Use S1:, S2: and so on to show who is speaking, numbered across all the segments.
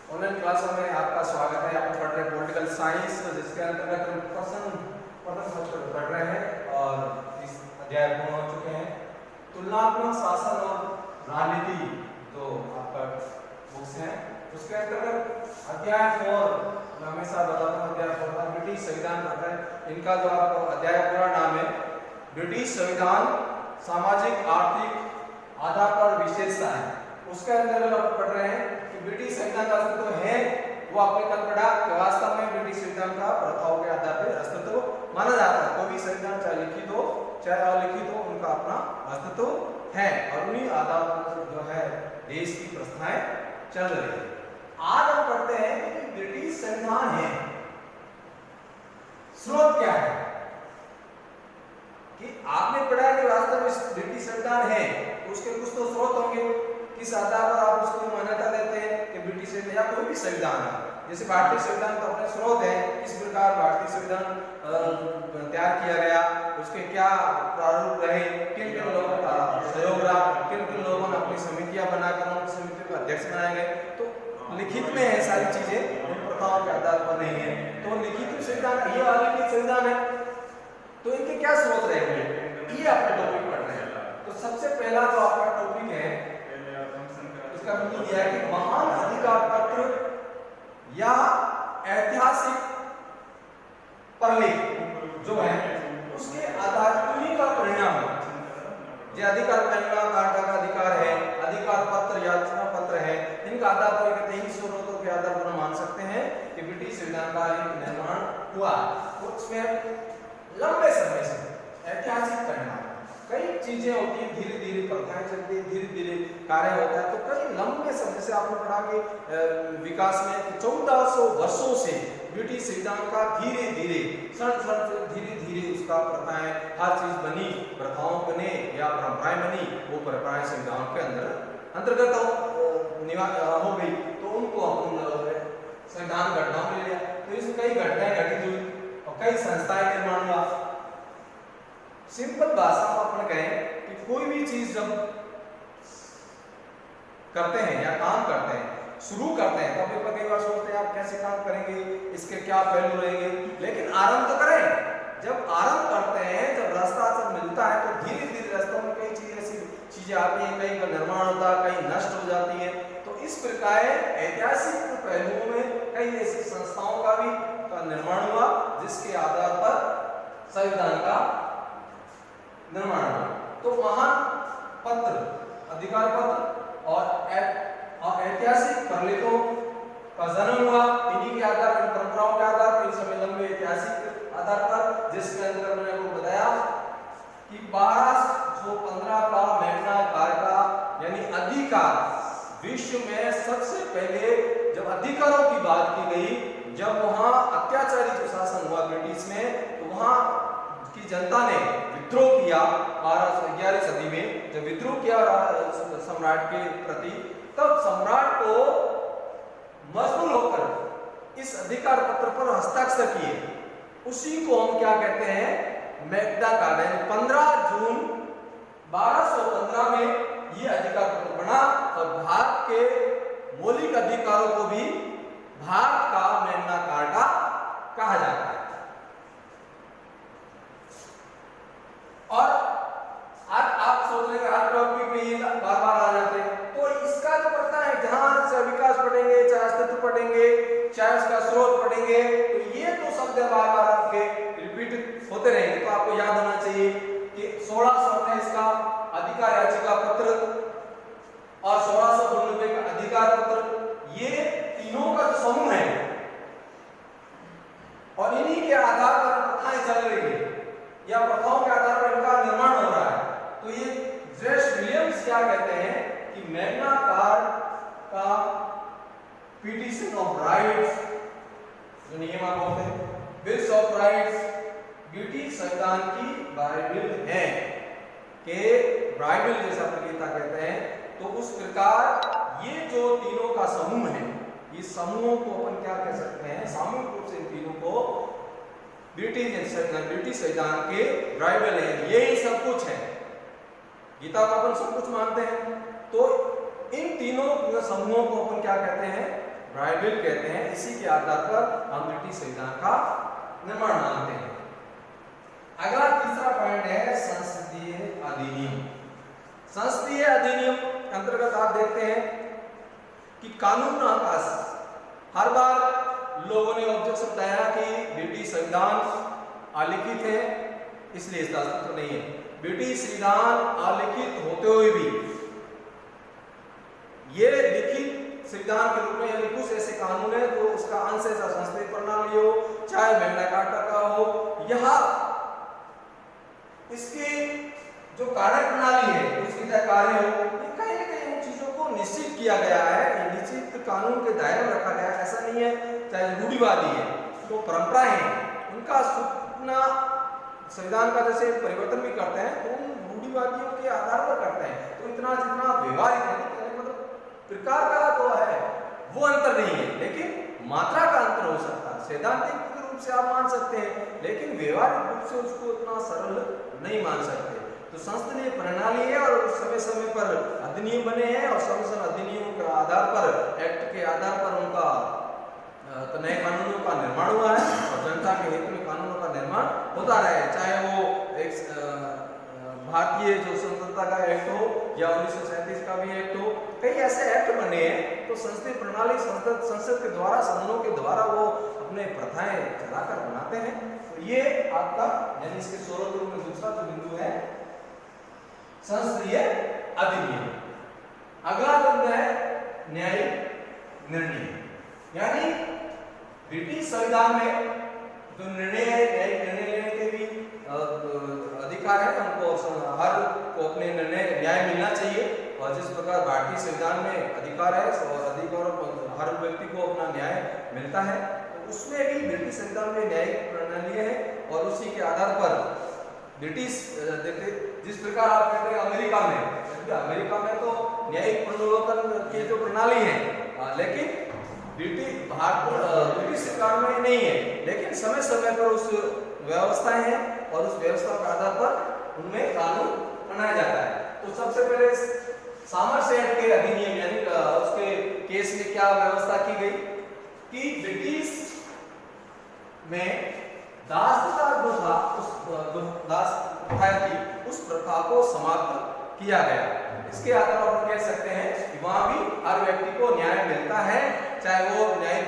S1: Online क्लासों में आपका स्वागत है। आप पढ़ रहे हैं पॉलिटिकल साइंस, जिसके अंतर्गत हम पठन पढ़ रहे हैं और इस अध्याय पूर्ण हो चुके हैं। तुलनात्मक शासन और राजनीति जो आपका बुक्स हैं, उसके अंतर्गत अध्याय 4, मैं हमेशा बताता हूँ अध्याय 4 का ब्रिटिश संविधान पढ़ रहे हैं। इनका जो आपको अध्याय पूरा नाम है ब्रिटिश संविधान सामाजिक आर्थिक आधार पर विशेषताएं। उसके अंतर्गत आप पढ़ रहे हैं कि ब्रिटिश संविधान का अस्तित्व है, वो आपने कल पढ़ा कि वास्तव में ब्रिटिश संविधान का प्रथाओं के आधार पर अस्तित्व माना जाता है। कोई भी संविधान चाहे लिखित हो चाहे अलिखित हो, उनका अपना अस्तित्व है और उन्हीं आधार पर जो है देश की प्रस्थाएं चल रही है। आज हम पढ़ते हैं कि ब्रिटिश संविधान है, स्रोत क्या है। कि आपने पढ़ा कि वास्तव में ब्रिटिश संविधान है, तो उसके कुछ तो स्रोत होंगे। किस आधार पर आप उसको मान्यता देते हैं कि ब्रिटिश संविधान या कोई भी संविधान है। जैसे भारतीय संविधान तो अपने स्रोत है, इस प्रकार भारतीय संविधान तैयार किया गया, उसके क्या प्रारूप रहे, किन किन लोगों का सहयोग रहा, किन किन लोगों ने अपनी समितियां बनाकर उन समितियों का अध्यक्ष बनाए गए। तो लिखित में है सारी चीजें, उन प्रथाओं के आधार पर नहीं है। तो लिखित संविधान ये अलिखित संविधान है, तो इनके क्या स्रोत रहेंगे, ये आपका टॉपिक पढ़ रहे हैं। तो सबसे पहला जो आपका टॉपिक है, इसका मतलब यह है कि महान अधिकार पत्र या ऐतिहासिक परलेख जो है उसके आधार उन्हीं का परिणाम है। जो अधिकार मैग्ना कार्टा का अधिकार है, अधिकार पत्र याचना पत्र है, इनका आधार पर कहते हैं स्रोतों के आधार पर मान सकते हैं कि ब्रिटिश संविधान का निर्माण हुआ। उसमें लंबे समय से ऐतिहासिक परिणाम, कई चीजें होती हैं, धीरे धीरे प्रथाएं चलती है, धीरे धीरे कार्य होता है। तो कई लंबे समय से आपने पढ़ा कि विकास में 1400 वर्षों से ब्रिटिश संविधान का धीरे धीरे धीरे धीरे उसका प्रथाएं, हर चीज बनी, प्रथाओं बने या परंपराएं बनी, वो परंपराएं संविधान के अंतर्गत हो गई। तो उनको अपन संविधान घटनाओं में लिया। तो इसमें कई घटनाएं घटित हुई और कई संस्थाएं निर्माण हुआ। सिंपल भाषा में अपन कहें कि कोई भी चीज जब करते हैं या काम करते हैं, शुरू करते हैं, तो कई बार सोचते हैं आप कैसे काम करेंगे, इसके क्या पहलू रहेंगे, लेकिन आरंभ तो करें। जब आरंभ करते हैं, जब रास्ता जब मिलता है, तो धीरे धीरे रास्तों में कई चीजें ऐसी चीजें आती हैं, कहीं का निर्माण होता है, कहीं नष्ट हो जाती है। तो इस प्रकार ऐतिहासिक पहलुओं में कई ऐसी संस्थाओं का भी निर्माण हुआ जिसके आधार पर संविधान का निर्माण हुआ। तो महान पत्र, अधिकार पत्र और ऐतिहासिक परलेखों का जन्म हुआ इन्हीं के आधार पर, परंपराओं के आधार पर, इस समय लंबे ऐतिहासिक आधार पर, जिसके अंदर मैंने आपको बताया कि 1215 का मैग्ना कार्टा यानी अधिकार, विश्व में सबसे पहले जब अधिकारों की बात की गई, जब वहां अत्याचारी जो शासन हुआ ब्रिटिश में, तो वहां की जनता ने विद्रोह किया 11वीं सदी में। जब विद्रोह किया सम्राट के प्रति, तब सम्राट को मजबूर होकर इस अधिकार पत्र पर हस्ताक्षर किए। उसी को हम क्या कहते हैं, मैग्ना कार्टा। 15 जून 1215 में ये अधिकार पत्र बना और भारत के मौलिक अधिकारों को भी भारत का मैग्ना कार्टा कहा जाता है। और आप सोच रहे हैं हर टॉपिक में ये बार बार आ जाते हैं, तो इसका जो पढ़ता है, जहां से विकास पढ़ेंगे, चाहे अस्तित्व पढ़ेंगे, चाहे उसका स्रोत पढ़ेंगे, तो ये तो शब्द बार बार आपके रिपीट होते रहेंगे। तो आपको याद होना चाहिए कि 1628 का अधिकार याचिका पत्र और 1692 का अधिकार पत्र, ये तीनों का जो समूह है और इन्हीं के आधार पर प्रथाएं चल रही है या प्रथाओं के आधार पर इनका निर्माण हो रहा है। तो ये जेम्स विलियम्स क्या कहते हैं कि मैग्ना कार्टा का पिटीशन ऑफ राइट्स, जो नियम आप बोलते हैं, बिल्स ऑफ राइट्स, ब्रिटिश संविधान की बाइबल है कि बाइबल जैसा प्रगीता कहते हैं। तो उस प्रकार ये जो तीनों का समूह है, ये समूहों को अपन क्या कह सकते हैं, सामूहिक रूप से इन तीनों को ब्रिटिश संविधान के बाइबल है, यही सब कुछ है। गीता को अपन सब कुछ मानते हैं, तो इन तीनों समूहों को अपन क्या कहते हैं, बाइबल कहते हैं, इसी के आधार पर हम ब्रिटिश संविधान का निर्माण मानते हैं। अगला तीसरा पॉइंट है संसदीय अधिनियम। संसदीय अधिनियम के अंतर्गत आप देखते हैं कि कानून आकाश, हर बार लोगों ने ऑब्जेक्शन उठाया कि ब्रिटिश संविधान अलिखित है इसलिए इसका अस्तित्व नहीं है। ब्रिटिश संविधान अलिखित होते हुए भी ये लिखित संविधान के रूप में, यानी कुछ ऐसे कानून है जो उसका अंश है, चाहे संसदीय प्रणाली हो, चाहे मैग्ना कार्टा का हो, यह इसकी जो कार्य प्रणाली है, उसकी जो कार्य हो, ये कहीं न कहीं उन चीजों को निश्चित किया गया है, ये निश्चित कानून के दायरे में रखा गया है। ऐसा नहीं है, चाहे रूढ़िवादी है, जो परंपराएं हैं उनका अपना संविधान का जैसे परिवर्तन भी करते हैं तो उन रूढ़िवादियों के आधार पर करते हैं। तो इतना जितना व्यवहारिक है, मतलब प्रकार का जो है वो अंतर नहीं है, लेकिन मात्रा का अंतर हो सकता है। सैद्धांतिक रूप से आप मान सकते हैं, लेकिन व्यवहारिक रूप से उसको इतना सरल नहीं मान सकते। तो संसदीय प्रणाली है और समय समय पर अधिनियम बने हैं और समय समय अधिनियमों के आधार पर, एक्ट के आधार पर उनका नए कानूनों का निर्माण हुआ है और जनता के हित में कानूनों का निर्माण होता रहा है। चाहे वो एक भारतीय जो स्वतंत्रता का एक्ट हो या 1937 का भी एक्ट हो, कई ऐसे एक्ट बने हैं। तो संसदीय प्रणाली संसद के द्वारा, सदनों के द्वारा वो अपने प्रथाएं चलाकर बनाते हैं। तो ये आपका यानी इसके 16 ध्रुव में दूसरा जो बिंदु है संसदीय अधिनियम। अगला बिंदु है न्यायिक निर्णय, यानी ब्रिटिश संविधान में जो निर्णय है, न्यायिक निर्णय लेने के भी अधिकार है, उनको हर को अपने निर्णय न्याय मिलना चाहिए। और जिस प्रकार भारतीय संविधान में अधिकार है और अधिकार हर व्यक्ति को अपना न्याय मिलता है, तो उसमें भी ब्रिटिश संविधान में न्यायिक प्रणाली है और उसी के आधार पर ब्रिटिश जिस प्रकार आप कहते हैं अमेरिका में तो न्यायिक पुनर्विलोकन की जो प्रणाली है, लेकिन ब्रिटिश सरकार में नहीं है, लेकिन समय समय पर उस व्यवस्थाएं हैं और उस व्यवस्था के आधार पर उनमें कानून बनाया जाता है। तो सबसे पहले सामर्स एक्ट के अधिनियम, यानी उसके केस में क्या व्यवस्था की गई कि ब्रिटिश में दास प्रथा जो था, उस दास प्रथा की उस प्रथा को समाप्त किया गया। इसके आधार पर हम कह सकते हैं कि वहां भी हर व्यक्ति को न्याय मिलता है, चाहे वो न्यायिक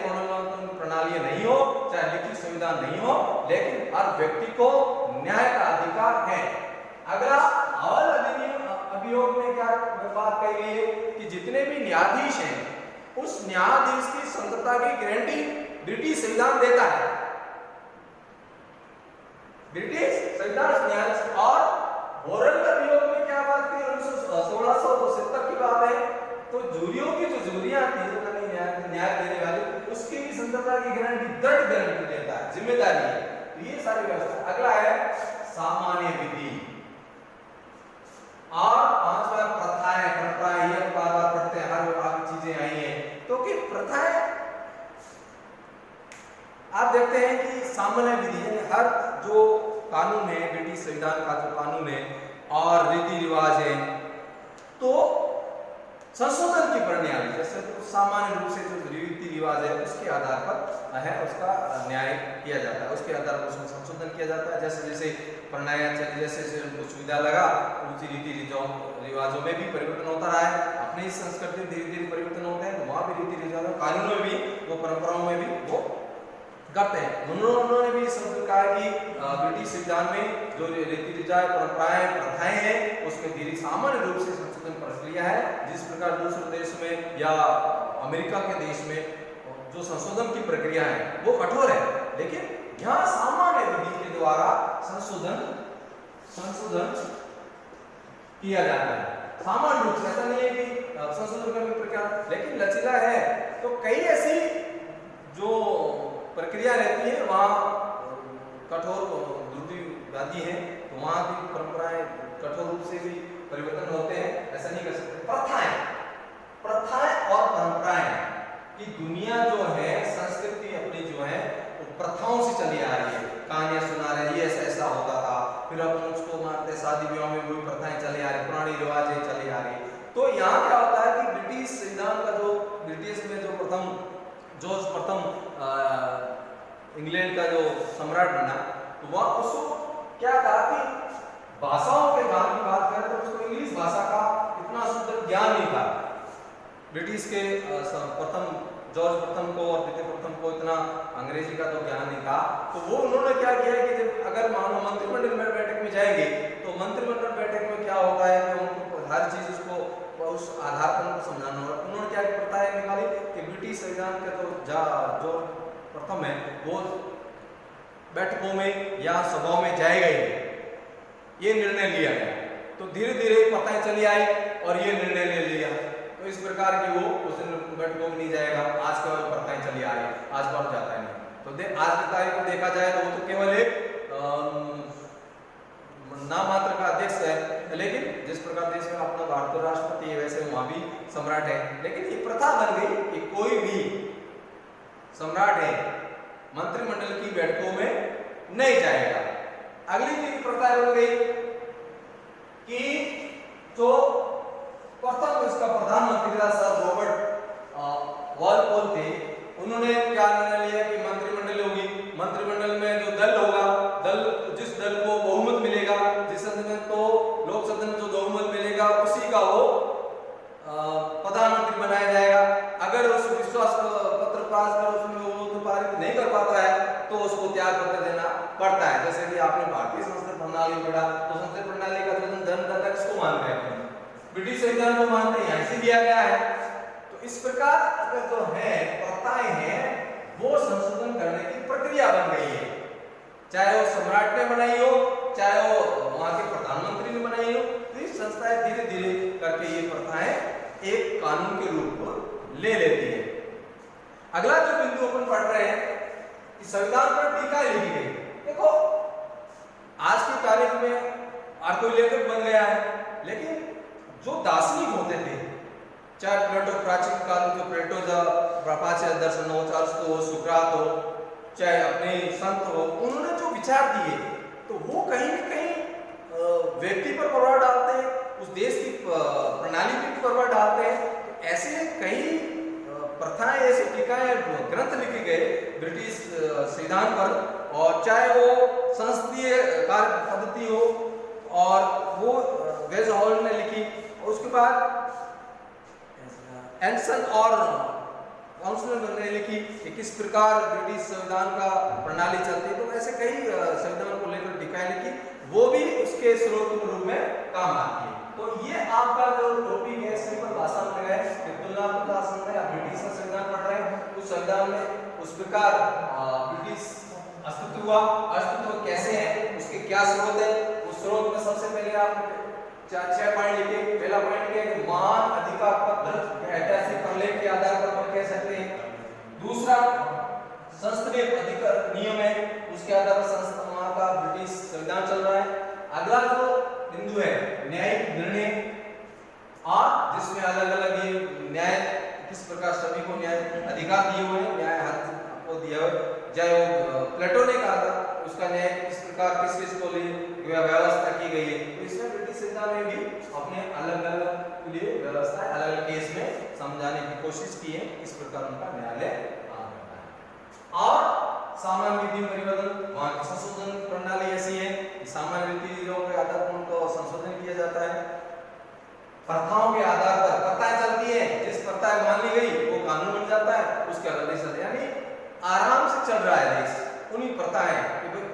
S1: प्रणाली नहीं हो, चाहे लिखित संविधान नहीं हो, लेकिन हर व्यक्ति को न्याय का अधिकार है। अगला हवाल अधिनियम अभियोग में क्या बात कही गई है कि जितने भी न्यायाधीश हैं उस न्यायाधीश की स्वतंत्रता की गारंटी ब्रिटिश संविधान देता है। ब्रिटिश संविधान न्यायाधीश और होरल अभियोग में क्या बात की, 1670 की बात है। तो जूरियों की जो जूरियां थी, न्याय देने वाली, उसकी भी स्वतंत्रता की गारंटी दृढ़ गारंटी देता है, जिम्मेदारी है। तो ये सारी व्यवस्था। अगला है सामान्य विधि और पांचवा प्रथाएं। परंपराएं ये बार बार पढ़ते हैं, हर विभाग की चीजें आई हैं। तो कि प्रथाएं आप देखते हैं कि सामान्य विधि यानी हर जो कानून है, ब्रिटिश संविधान का जो कानून है और रीति रिवाज है, तो संशोधन की प्रणाली जैसे तो सामान्य रूप से जो रीति रिवाज है उसके आधार पर है उसका न्याय किया जाता है, उसके आधार पर उसमें संशोधन किया जाता है। जैसे जैसे प्रणालियां चली, जैसे जैसे उनको सुविधा लगा, उसी रीति रिवाजों में भी परिवर्तन होता रहा है। अपनी संस्कृति धीरे धीरे परिवर्तन होते हैं, तो वहाँ भी रीति रिवाजों, कानूनों में भी, वो परंपराओं में भी वो करते हैं। उन्होंने भी समझ कहा कि ब्रिटिश संविधान में जो रीति रिवाज, परंपराएं, प्रथाएं हैं, उसमें धीरे सामान्य रूप से संशोधन प्रक्रिया है। जिस प्रकार दूसरे देश में या अमेरिका के देश में जो संशोधन की प्रक्रिया है वो कठोर है, लेकिन यहाँ सामान्य विधि के द्वारा संशोधन किया जाता है। सामान्य रूप से, ऐसा नहीं है कि संशोधन करने की प्रक्रिया, लेकिन लचीला है। तो कई ऐसी जो प्रक्रिया रहती है वहाँ कठोर रूढ़िवादी है, तो वहाँ की परंपराएं कठोर रूप से भी परिवर्तन होते हैं, ऐसा नहीं कर सकते। प्रथाएं और परंपराएं की दुनिया जो है, संस्कृति अपनी जो है वो प्रथाओं से चली आ रही है। कहानियां सुना रहे, ये ऐसा ऐसा होता था, फिर अपन उसको मानते, शादी विवाह में वही प्रथाएं चली आ रही, पुरानी रिवाजें चली आ रही। तो यहाँ क्या होता है कि ब्रिटिश संविधान का जो ब्रिटिश में जो प्रथम ब्रिटिश के प्रथम जॉर्ज प्रथम को और द्वितीय प्रथम को इतना अंग्रेजी का तो ज्ञान नहीं था, तो वो उन्होंने क्या किया कि जब अगर मान लो मंत्रिमंडल में बैठक में जाएंगे तो मंत्रिमंडल बैठक में क्या होता है कि उनको हर चीज उसको उस आधार पर उनको समझाना होगा। उन्होंने क्या पता है निकाली कि ब्रिटिश संविधान के तो जो प्रथम है वो बैठकों में या सभाओं में जाएगा ही, ये निर्णय लिया गया। तो धीरे धीरे प्रथाएं चली आई और ये निर्णय ले लिया, तो इस प्रकार की वो उस दिन बैठकों में नहीं जाएगा। आज के बाद प्रथाएं चली आ रही, आज बार जाता है नहीं। तो आज की तारीख को देखा जाए तो वो तो केवल एक नाम मात्र का अध्यक्ष है, लेकिन जिस प्रकार देश में अपना भारत राष्ट्रपति है वैसे वहां भी सम्राट है, लेकिन ये प्रथा बन गई कि कोई भी सम्राट है मंत्रिमंडल की बैठकों में नहीं जाएगा। अगली चीज प्रथा बन गई कि जो प्रथम इसका प्रधानमंत्री था सर रॉबर्ट वॉलपोल थे, उन्होंने क्या निर्णय लिया कि मंत्रिमंडल होगी, मंत्रिमंडल में जो दल होगा, जिस दल को बहुमत मिलेगा, जिस सदन में तो लोक सदन में जो बहुमत मिलेगा उसी का वो प्रधानमंत्री बनाया जाएगा। अगर उस विश्वास पत्र पास कर उसमें वो तो पारित नहीं कर पाता है तो उसको त्याग पत्र देना पड़ता है। जैसे कि आपने भारतीय संसद प्रणाली पढ़ा, तो संसद प्रणाली का धन किसको मानते हैं? ब्रिटिश संविधान को मानते हैं, यहाँ से दिया गया है। तो इस प्रकार अगर जो है प्रथाएं हैं वो संशोधन करने की प्रक्रिया बन गई है, चाहे वो सम्राट ने बनाई हो, चाहे वो वहां के प्रधानमंत्री ने बनाई हो। तो ये संस्थाएं धीरे धीरे करके ये प्रथाएं एक कानून के रूप ले लेती है। अगला जो बिंदु अपन पढ़ रहे हैं कि संविधान पर टीका लिखी गई। देखो आज की तारीख में हर कोई लेखक बन गया है, लेकिन जो दार्शनिक होते थे, चाहे प्लेटो प्राचीन काल के प्लेटो प्राच्य दर्शन हो, चाहे सुकरात हो, चाहे अपने संत हो, उन्होंने जो विचार दिए तो वो कहीं न कहीं व्यक्ति पर प्रभाव डालते हैं, उस देश की प्रणाली पर प्रभाव डालते हैं। तो ऐसे कई प्रथाएं, ऐसे टीकाएं, ग्रंथ लिखे गए ब्रिटिश संविधान पर, और चाहे वो संसदीय कार्य पद्धति हो और वो वेज हॉल ने लिखी, और उसके बाद एंसन और काउंसिल ने लिखी कि किस प्रकार ब्रिटिश संविधान का प्रणाली चलती है। तो ऐसे कई संविधान को लेकर टीकाएं लिखी, वो भी उसके स्रोत के रूप में काम आती है। तो ये आपका जो टॉपिक है सिंपल भाषा में है कि तुलनात्मक शासन में आप ब्रिटिश का संविधान पढ़ रहे हैं, उस संविधान में उस प्रकार ब्रिटिश अस्तित्व हुआ, अस्तित्व कैसे है, उसके क्या स्रोत है। उस स्रोत में सबसे पहले आप 6 पॉइंट लिखे। पहला पॉइंट क्या है कि महान अधिकार पत्र ऐतिहासिक प्रलेख के आधार पर हम कह सकते हैं। दूसरा संसदीय अधिकार नियम है, उसके आधार पर संसद वहां का ब्रिटिश संविधान चल रहा है। अगला जो बिंदु है न्यायिक निर्णय, और जिसमें अलग अलग ये न्याय किस प्रकार सभी को न्याय अधिकार दिए हुए हैं, न्याय हक को दिया हुआ। चाहे वो प्लेटो ने कहा था उसका न्याय किस प्रकार किस किस को लिए व्यवस्था की गई है, तो इसमें ब्रिटिश संविधान में भी अपने अलग अलग लिए व्यवस्था अलग अलग केस में समझाने की कोशिश की है, इस प्रकार उनका न्यायालय काम करता है। और सामान्य विधि परिवर्तन, वहां की संशोधन प्रणाली ऐसी है कि सामान्य रीतियों के आधार पर उनको संशोधन किया जाता है। प्रथाओं के आधार पर प्रथाएं चलती है, जिस प्रथा मान ली गई वो कानून बन जाता है, उसके आधार यानी आराम से चल रहा है देश उन्हीं प्रथाएं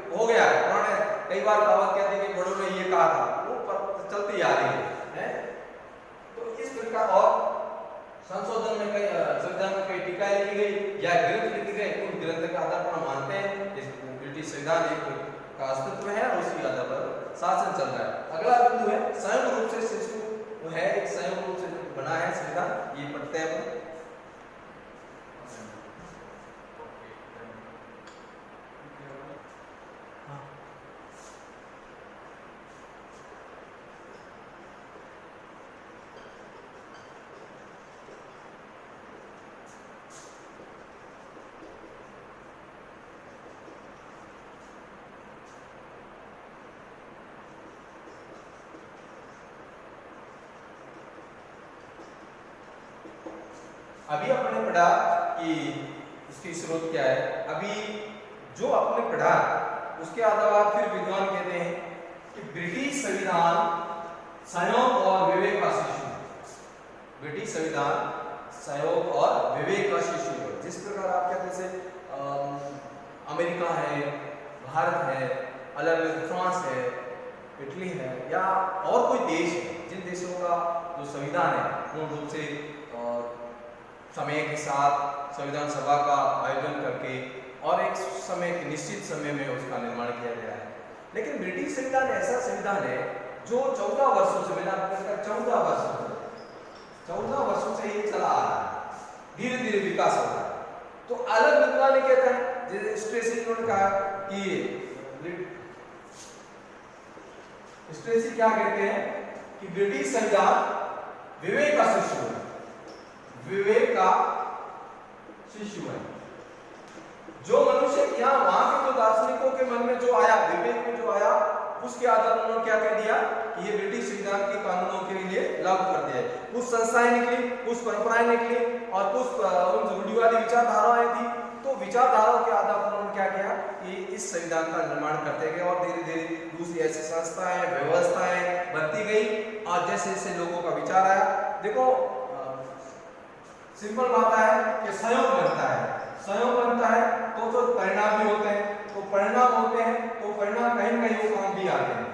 S1: हो गया। उन्होंने कई बार कहावत कहते हैं कि बड़ों ने ये कहा था, वो चलती आ रही है। तो इस प्रकार और संशोधन में कई संविधान में कई टीका लिखी गई या ग्रंथ लिखे गए, उन ग्रंथ के आधार पर हम मानते हैं ब्रिटिश संविधान एक का अस्तित्व है और उसी आधार पर शासन चल रहा है। अगला बिंदु है संयुक्त रूप से शिशु है, एक संयुक्त रूप से बना है संविधान, ये पढ़ते हैं। अभी आपने पढ़ा कि उसकी स्रोत क्या है। अभी जो आपने पढ़ा उसके आधार फिर विद्वान कहते हैं कि ब्रिटिश संविधान संयोग और विवेक का शिशु। ब्रिटिश संविधान सहयोग और विवेक का शिशु है। जिस प्रकार आप कहते हैं अमेरिका है, भारत है, अलग अलग फ्रांस है, इटली है, या और कोई देश है, जिन देशों का जो संविधान है पूर्ण रूप से समय के साथ संविधान सभा का आयोजन करके और एक समय निश्चित समय में उसका निर्माण किया गया है। लेकिन ब्रिटिश संविधान ऐसा संविधान है जो 14 वर्षों से, मैंने आपको कहा 14 वर्षों से ये चला आ रहा है, धीरे धीरे विकास हो रहा है। तो अलग विद्वान कहते हैं, जैसे स्ट्रेसी ने कहा कि स्ट्रेसी क्या कहते हैं कि ब्रिटिश संविधान विवेक का शिशु है, विवेक का शिशु है। जो मनुष्य यहाँ वहां के जो दार्शनिकों के मन में जो आया, विवेक में जो आया, उसके आधार पर उन्होंने क्या कह दिया कि ये ब्रिटिश संविधान के कानूनों के लिए लागू कर दिया है। कुछ संस्थाएं निकली, कुछ परंपराएं निकली और कुछ रूढ़िवादी विचारधाराएं थी। तो विचारधाराओं के आधार पर उन्होंने क्या किया कि इस संविधान का निर्माण करते गए और धीरे धीरे दूसरी ऐसी संस्थाएं, व्यवस्थाएं बनती गई और जैसे जैसे लोगों का विचार आया। देखो सिंपल बात है कि संयोग बनता है, संयोग बनता है तो जो परिणाम भी होते हैं, तो परिणाम होते हैं तो परिणाम कहीं ना कहीं वो काम भी आते हैं।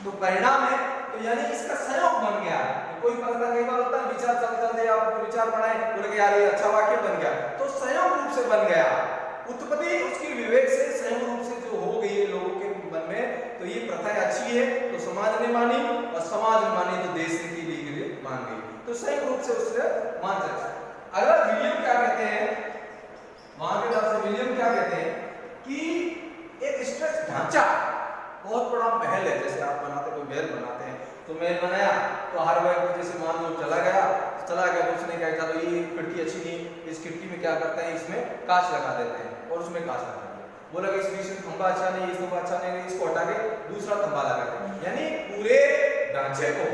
S1: तो परिणाम है तो यानी इसका संयोग बन गया। कोई पता कई बार होता है विचार चलते आप विचार बनाए, बोले यार ये अच्छा वाक्य बन गया, तो संयोग रूप से बन गया। उत्पत्ति उसकी विवेक से संयोग रूप से जो हो गई है लोगों के मन में, तो ये प्रथा अच्छी है तो समाज ने मानी और समाज ने मानी तो देश की लीगली मान गई, तो संयोग रूप से उसने मान सकता। अगर विलियम क्या कहते हैं, वहां के तरफ से विलियम क्या कहते हैं कि एक स्ट्रक्चर ढांचा, बहुत बड़ा महल है, जैसे आप बनाते कोई महल बनाते हैं तो महल बनाया तो हर व्यक्ति जैसे मान लो चला गया तो उसने क्या किया, तो ये खिड़की अच्छी नहीं, इस खिड़की में क्या करते हैं, इसमें कांच लगा देते हैं और उसमें कांच लगा दिया। बोला कि इस बीच में खंभा अच्छा नहीं, इस खंभा अच्छा नहीं, इसको हटा के दूसरा खंभा लगा दें। यानी पूरे ढांचे को,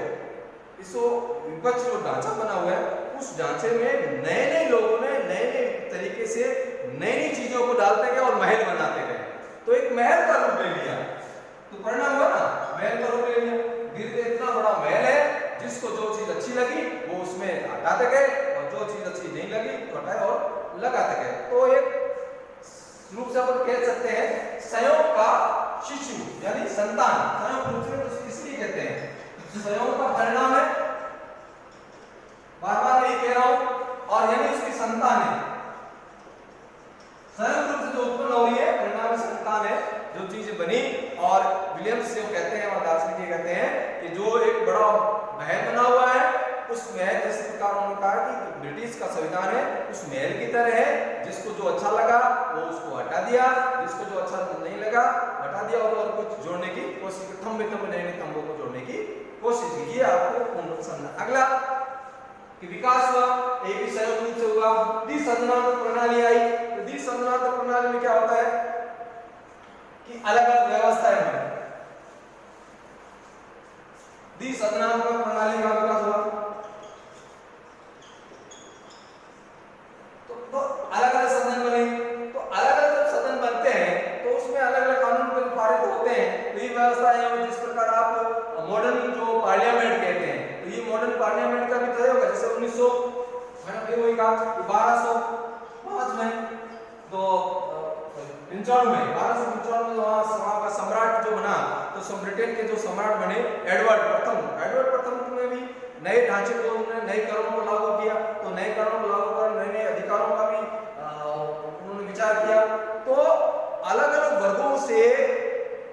S1: इसको विपक्ष जो ढांचा बना हुआ है उस ढांचे में नए नए लोगों ने नए नए तरीके से नई नई चीजों को डालते गए और महल बनाते गए, तो एक महल का रूप ले लिया। तो परिणाम हुआ ना, महल का रूप ले लिया। धीरे धीरे इतना बड़ा महल है जिसको जो चीज अच्छी लगी वो उसमें हटाते गए और जो चीज अच्छी नहीं लगी तो हटाए और लगाते गए। तो एक रूप से अपन कह सकते हैं संयोग का शिशु यानी संतान, संयोग रूप से इसलिए कहते हैं संयोग का परिणाम है, बार बार यही कह रहा हूं, और यानी उसकी संतान है। संयोग रूप से जो उत्पन्न हो रही है परिणाम संतान है जो चीजें बनी। और विलियम्स जो कहते हैं और दार्शनिक कहते हैं कि जो एक बड़ा महल बना हुआ है उस महल, जिस प्रकार उन्होंने कहा कि ब्रिटिश का संविधान है उस महल की तरह है, जिसको जो अच्छा लगा वो उसको हटा दिया, जिसको जो अच्छा नहीं लगा हटा दिया और कुछ जोड़ने की कोशिश की, थंबे नए नए थंबों को जोड़ने की कोशिश की। ये आपको पूर्ण समझना। अगला कि विकास हुआ, एक ही संयोग रूप से हुआ, द्विसंधात्मक प्रणाली आई। तो द्विसंधात्मक प्रणाली में क्या होता है कि अलग अलग व्यवस्थाएं बनी, द्विसंधात्मक प्रणाली का विकास हुआ। तो अलग अलग सदन बने, तो अलग अलग जब सदन बनते हैं तो उसमें अलग अलग कानून पारित होते हैं। तो ये व्यवस्थाएं हैं जिस प्रकार आप मॉडर्न जो पार्लियामेंट कहते हैं, तो ये मॉडर्न पार्लियामेंट का भी तय होगा। जैसे 1900 मैंने वही कहा 1205 में तो 1295 में वहाँ का सम्राट जो बना, तो ब्रिटेन के जो सम्राट बने एडवर्ड प्रथम में भी नए ढांचे को उन्होंने नए करों को लागू किया। तो नए करों को लागू कर नए नए अधिकारों का भी उन्होंने विचार किया। तो अलग अलग वर्गों से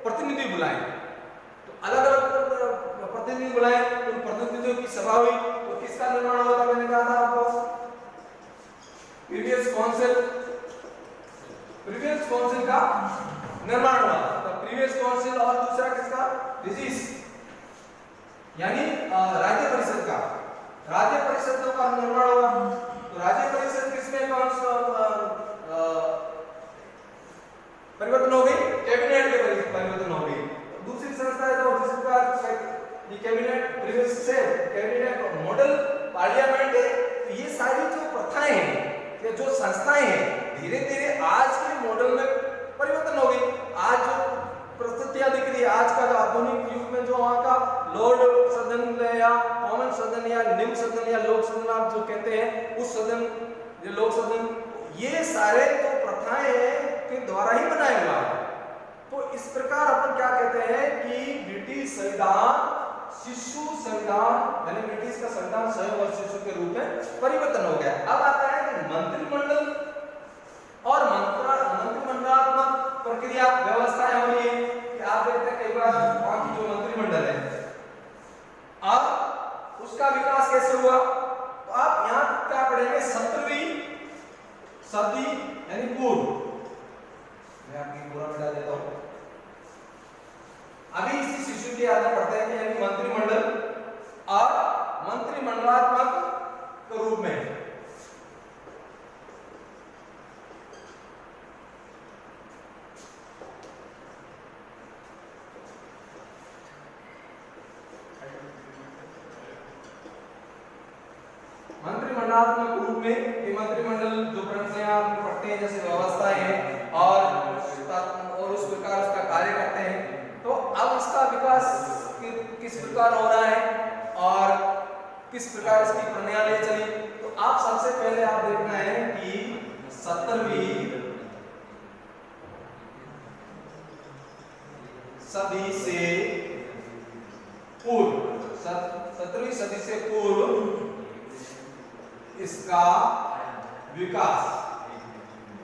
S1: प्रतिनिधि बुलाए, तो अलग अलग प्रतिनिधि बुलाए, उन प्रतिनिधियों की सभा हुई। तो किसका निर्माण हुआ था, मैंने कहा था आपको प्रीवियस काउंसिल का निर्माण हुआ। तो प्रीवियस काउंसिल और दूसरा किसका, रिजिस यानी राज्य परिषद का, राज्य परिषदों का निर्माण हुआ। तो राज्य परिषद किसमें परिवर्तन हो गई, कैबिनेट के परिवर्तन हो गई। दूसरी संस्था है जो जिस प्रकार ये कैबिनेट प्रीवियस से कैबिनेट मॉडल पार्लियामेंट है। तो ये सारी जो प्रथाएं हैं या जो संस्थाएं हैं धीरे धीरे आज के मॉडल में परिवर्तन हो गई। आज जो परिस्थितियां दिख रही है। आज का जो आधुनिक युग में जो वहाँ का लॉर्ड सदन या कॉमन सदन या निम्न सदन या लोक सदन आप जो कहते हैं, उस सदन ये लोक सदन, ये सारे जो प्रथाएं के द्वारा ही बनाया हुआ है। तो इस प्रकार अपन क्या कहते हैं कि ब्रिटिश संविधान शिशु संविधान यानी ब्रिटिश का संविधान स्वयं और शिशु के रूप में परिवर्तन हो गया। अब आता है कि मंत्रिमंडल और मंत्रिमंडलात्मक प्रक्रिया व्यवस्थाएं हो रही है कि आप देखते हैं कई बार वहां की जो मंत्रिमंडल है, अब उसका विकास कैसे हुआ, तो आप यहां क्या पढ़ेंगे 17वीं सदी यानी पूर्व। मैं आपकी पूरा मिटा देता हूं। अभी इसी शिशु के आधार पढ़ते हैं कि यानी मंत्रिमंडल और मंत्रिमंडलात्मक के रूप में मंत्रिमंडलात्मक रूप में ये मंत्रिमंडल जो प्रक्रिया पढ़ते हैं जैसे व्यवस्थाएं हैं और उस प्रकार उसका कार्य करते हैं। तो अब इसका विकास किस प्रकार हो रहा है और किस प्रकार इसकी प्रणाली चली, तो आप सबसे पहले आप देखना है कि 17वीं सदी से पूर्व 17वीं सदी से पूर्व इसका विकास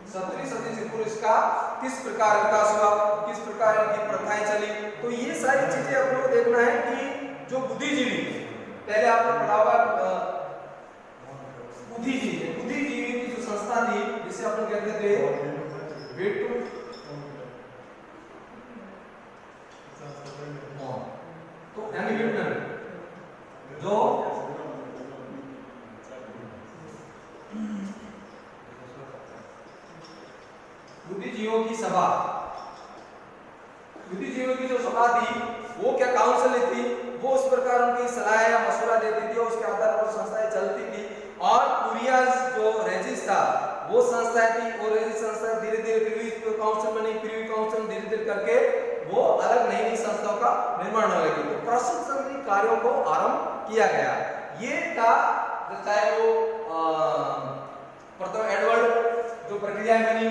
S1: 17वीं सदी से पूर्व इसका किस प्रकार विकास हुआ, किस प्रकार इनकी प्रथाएं चली। तो ये सारी चीजें आप लोगों को देखना है कि जो बुद्धिजीवी, पहले आपने पढ़ा होगा बुद्धिजीवी की जो संस्था थी जिसे अपन कहते थे वेटू, तो यानी विपणन जो बुद्धिजीवियों की सभा, बुद्धिजीवियों की जो सभा थी वो क्या काउंसिल थी, वो उस प्रकार उनकी सलाह या मशवरा देती थी और उसके आधार पर संस्थाएं चलती थी। और कुरियाज जो रेजिस था वो संस्थाएं थी, और रेजिस संस्थाएं धीरे धीरे प्रीवी काउंसिल बनी, प्रीवी काउंसिल धीरे धीरे करके वो अलग नई नई संस्थाओं का निर्माण होने लगी। तो प्रशासनिक कार्यों को आरंभ किया गया। ये था चाहे वो प्रथम एडवर्ड जो प्रक्रियाएं बनी।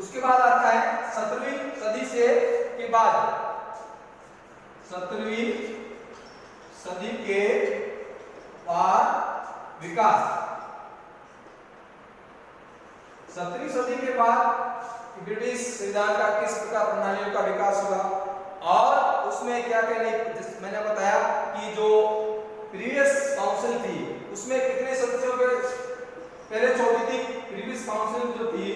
S1: उसके बाद आता है 17वीं सदी से के बाद 17वीं सदी के बाद विकास। 17वीं सदी के बाद ब्रिटिश संविधान का किस प्रकार प्रणालियों का विकास हुआ और उसमें क्या क्या नहीं, मैंने बताया कि जो प्रीवियस काउंसिल थी उसमें कितने सदस्यों के पहले छोटी थी, प्रीवियस काउंसिल जो थी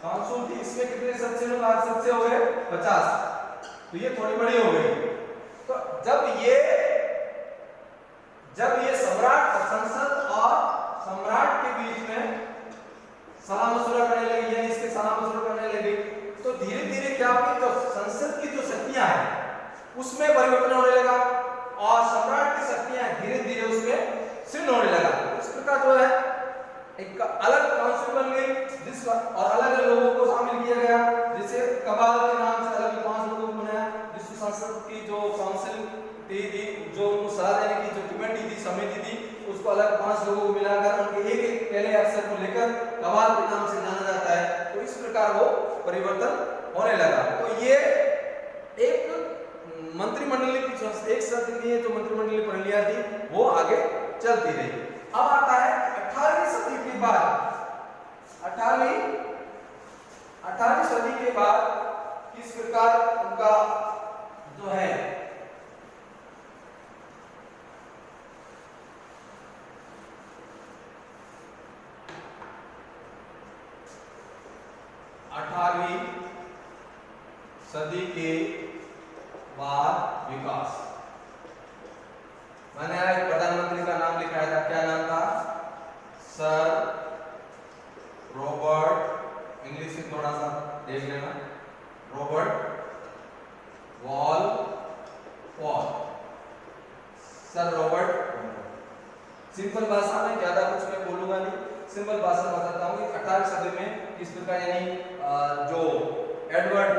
S1: काउंसिल थी इसमें कितने सदस्य हो गए 50, तो ये थोड़ी बड़ी हो गई। तो जब ये सम्राट संसद और सम्राट के बीच में सलाह मशवरा करने लगी, यानी इसके सलाह मशवरा करने लगी, तो धीरे धीरे क्या हुआ, जो संसद की जो शक्तियां हैं उसमें परिवर्तन होने लगा और सम्राट की शक्तियां धीरे धीरे उसमें क्षीण होने लगा। इस प्रकार जो है एक अलग काउंसिल बन गई जिस और अलग अलग लोगों को शामिल किया गया, जिसे कबाल के नाम से अलग 5 लोगों को बनाया। जिस संसद की जो काउंसिल थी जो उनको सलाह देने की जो कमेटी थी, समिति थी, उसको अलग 5 लोगों को मिलाकर उनके एक एक पहले अफसर को लेकर कबाल के नाम से जाना जाता है। तो इस प्रकार वो परिवर्तन होने लगा। तो ये एक मंत्रिमंडल की एक सदनीय जो मंत्रिमंडलीय प्रणालियां थी वो आगे चलती रही। अब आता है 18वीं सदी के बाद 18वीं सदी के बाद किस प्रकार उनका जो है सदी के बाद विकास। मैंने एक प्रधानमंत्री का नाम लिखा था, क्या नाम था? सर रॉबर्ट, इंग्लिश में थोड़ा सा देख लेना, Robert Walpole, sir Robert. Simple भाषा में, ज्यादा कुछ मैं बोलूंगा नहीं, सिंपल भाषा में बताता हूँ। 18वीं सदी में किस प्रकार यानी जो एडवर्ड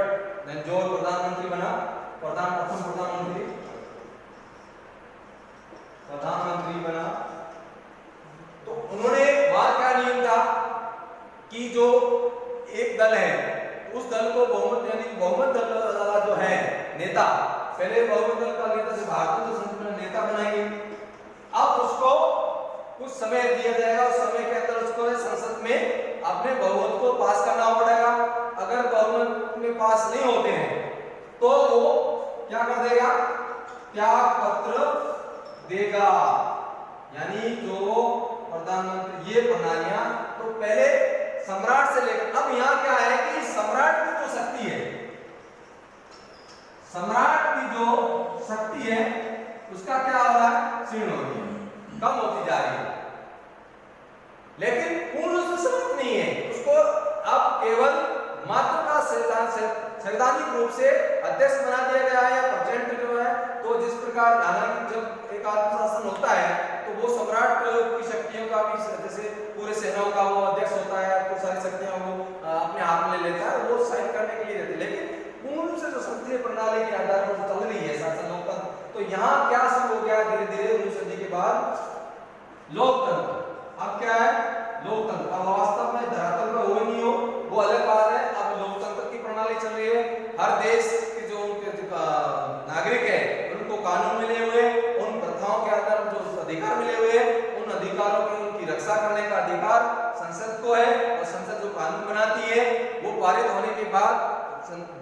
S1: जो प्रधानमंत्री बना, प्रथम प्रधानमंत्री बना, तो उन्होंने वहां क्या नियम था कि जो एक दल है उस दल को बहुमत यानी बहुमत दल वाला जो है नेता, पहले बहुमत दल का नेता से भारतीय संसद में नेता बनाएंगे, अब उसको कुछ समय दिया जाएगा, उस समय के अंदर उसको संसद में अपने बहुमत को पास करना पड़ेगा। अगर बहुमत में पास नहीं होते हैं तो वो क्या कर देगा, त्याग पत्र देगा। यानी जो प्रधानमंत्री ये प्रणालियां तो पहले सम्राट से लेकर, अब यहाँ क्या है कि सम्राट की जो शक्ति है, सम्राट की जो शक्ति है उसका क्या हो रहा है, क्षीण हो रही है, कम होती जा रही है, लेकिन पूर्ण रूप से समाप्त नहीं है। उसको अब केवल मात्र का संवैधानिक रूप से अध्यक्ष बना दिया गया है या प्रेसिडेंट जो है। तो जिस प्रकार हालांकि जब एक आत्मशासन होता है तो वो सम्राट की शक्तियों का भी, जैसे पूरे सेनाओं का वो अध्यक्ष होता है, तो सारी शक्तियां वो अपने हाथ में ले लेता है, वो साइन करने के लिए रहते हैं। लेकिन पूर्ण रूप से जो संसदीय प्रणाली के आधार पर चल रही है शासन लोकतंत्र, तो यहाँ क्या शुरू हो गया धीरे धीरे 19वीं सदी के बाद लोकतंत्र। अब क्या है, लोकतंत्र। अब वास्तव में धरातल पर हो नहीं हो वो अलग बात है, अब लोकतंत्र की प्रणाली चल रही है। हर देश के जो उनके नागरिक है उनको कानून मिले हुए, उन प्रथाओं के आधार पर जो अधिकार मिले हुए, उन अधिकारों की उनकी रक्षा करने का अधिकार संसद को है, और संसद जो कानून बनाती है वो पारित होने के बाद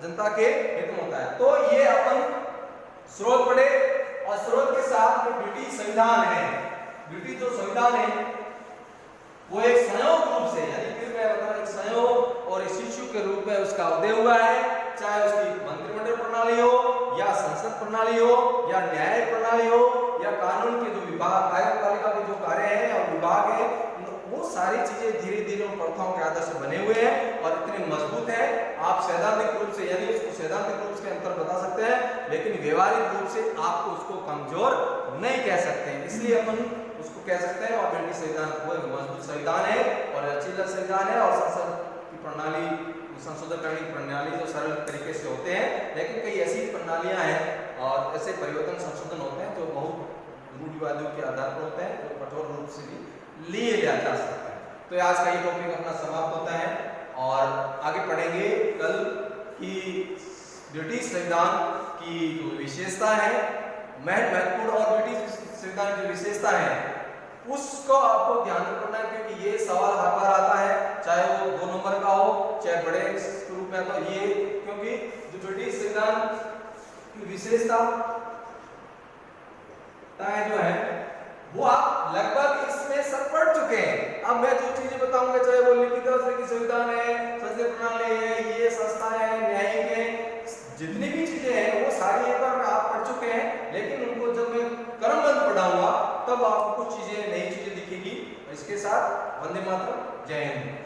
S1: जनता के हित में होता है। तो ये अपन स्रोत पढ़े, और स्रोत के साथ जो ब्रिटिश संविधान है, ब्रिटिश जो संविधान है वो एक संयोग रूप से, यानी फिर मैं बता रहा, एक संयोग और शिशु के रूप में उसका उदय हुआ है। चाहे उसकी मंत्रिमंडल प्रणाली हो या संसद प्रणाली हो या न्याय प्रणाली हो या कानून के जो विभाग, कार्यपालिका के जो कार्य हैं और विभाग है, वो सारी चीजें धीरे धीरे उन प्रथाओं के आधार से बने हुए हैं और इतने मजबूत हैं। आप सैद्धांतिक रूप से यानी उसको सैद्धांतिक रूप से अंतर बता सकते हैं, लेकिन व्यवहारिक रूप से आपको उसको कमजोर नहीं कह सकते हैं। इसलिए अपन उसको कह सकते हैं और ब्रिटिश संविधान वो मजबूत संविधान है और लचीला संविधान है, और संसद की प्रणाली, संशोधन करने की प्रणाली जो सरल तरीके से होते हैं। लेकिन कई ऐसी प्रणालियां हैं और ऐसे परिवर्तन संशोधन होते हैं जो बहुत रूढ़िवादियों के आधार पर होते हैं, जो कठोर रूप से भी लिए जा सकते हैं। तो आज का ये टॉपिक अपना समाप्त होता है और आगे पढ़ेंगे कल की ब्रिटिश संविधान की जो विशेषता है, महत्वपूर्ण, और ब्रिटिश संविधान की जो विशेषता है उसको आपको ध्यान रखना है, क्योंकि ये सवाल हर बार आता है, चाहे वो 2 नंबर का हो चाहे बड़े रूप में। तो ये क्योंकि जो ब्रिटिश संविधान की विशेषता जो है वो आप लगभग इसमें सब पढ़ चुके हैं। अब मैं जो चीजें बताऊंगा, चाहे वो लिखित की संविधान है, संसदीय प्रणाली है, ये संस्थाएं हैं, न्यायिक है, जितनी भी चीजें हैं वो सारी एक बार में आप पढ़ चुके हैं। लेकिन उनको जब मैं क्रमबद्ध पढ़ाऊंगा तब आपको कुछ चीजें, नई चीजें दिखेगी। इसके साथ वंदे मातरम, जय हिंद।